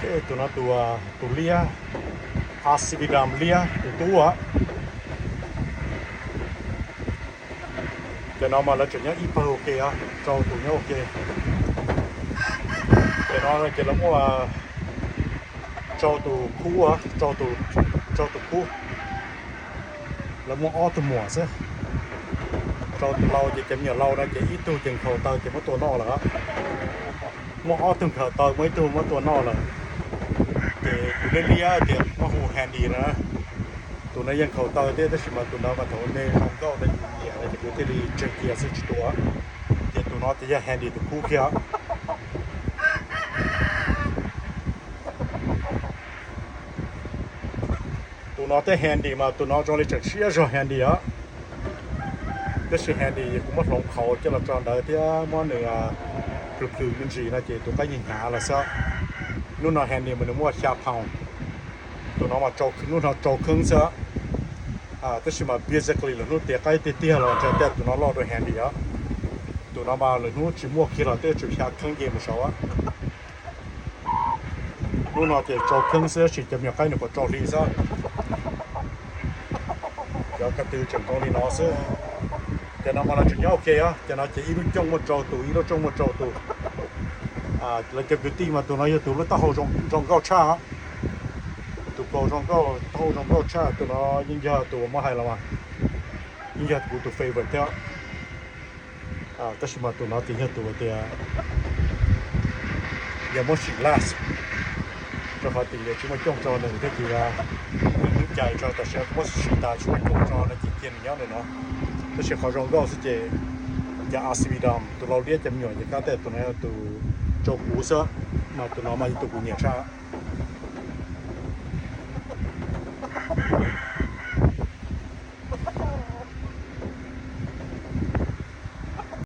Okay, tu na tu lia Aspidam lia tu tua. Ke nama la chenya ipa okay ah, chau tu nya okay. Ke nama ke la mo chau tu ku ah, chau tu ku. La mo auto mo sa. Chau tu lau je ke mia lau na ke i tu jeng khau ta ke mo tu no la. Mo auto khau ta mo tu mo tu no la. Ke tu le lia ke mo hu handy na. Tu na yang khau ta de shi ma tu na ma tu ne hong gao de ya de ke te ri check ya se chi tu a. Ke tu na te ya handy tu ku kya. Tu na te handy ma tu na jong le check shi jo handy a. De shi handy ku mo long khau je la zang da te mo ne a plu min ji na je tu ka yin ha la sa. Nu na handy mo ne mo xia pang. Tu na ma zhou nu na zhou keng sa.这是嘛 basically 了，你大概的点了，这点都拿老多 handy 啊，都拿嘛了，你只摸起了，这就下坑给不少啊。你拿的找坑是是怎么样？那个找理噻，要个对正当的拿是，这那嘛那就 OK 啊，这那这一路中么找到，一路中么找到，那这个地嘛，都那要都了到后中高差。tu cầu trong cao thâu trong cao cha tụi nó nhưng giờ tụi mà hay là mà nhưng giờ tụi favorite theo tất nhiên mà tụi nó tính tụi thì giờ muốn xịn last cho họ tính để chúng mà trông cho nên cái gì là những chạy cho tất nhiên muốn xịn ta chúng trông cho nó chỉ tiền nhau này nó tất nhiên họ trong cao sẽ chỉ giờ Aspidam tụi nó liệt chấm nhỏ thì các tụi nó tụi cho cú sơ mà tụi nó mà tụi cú nhẹ cha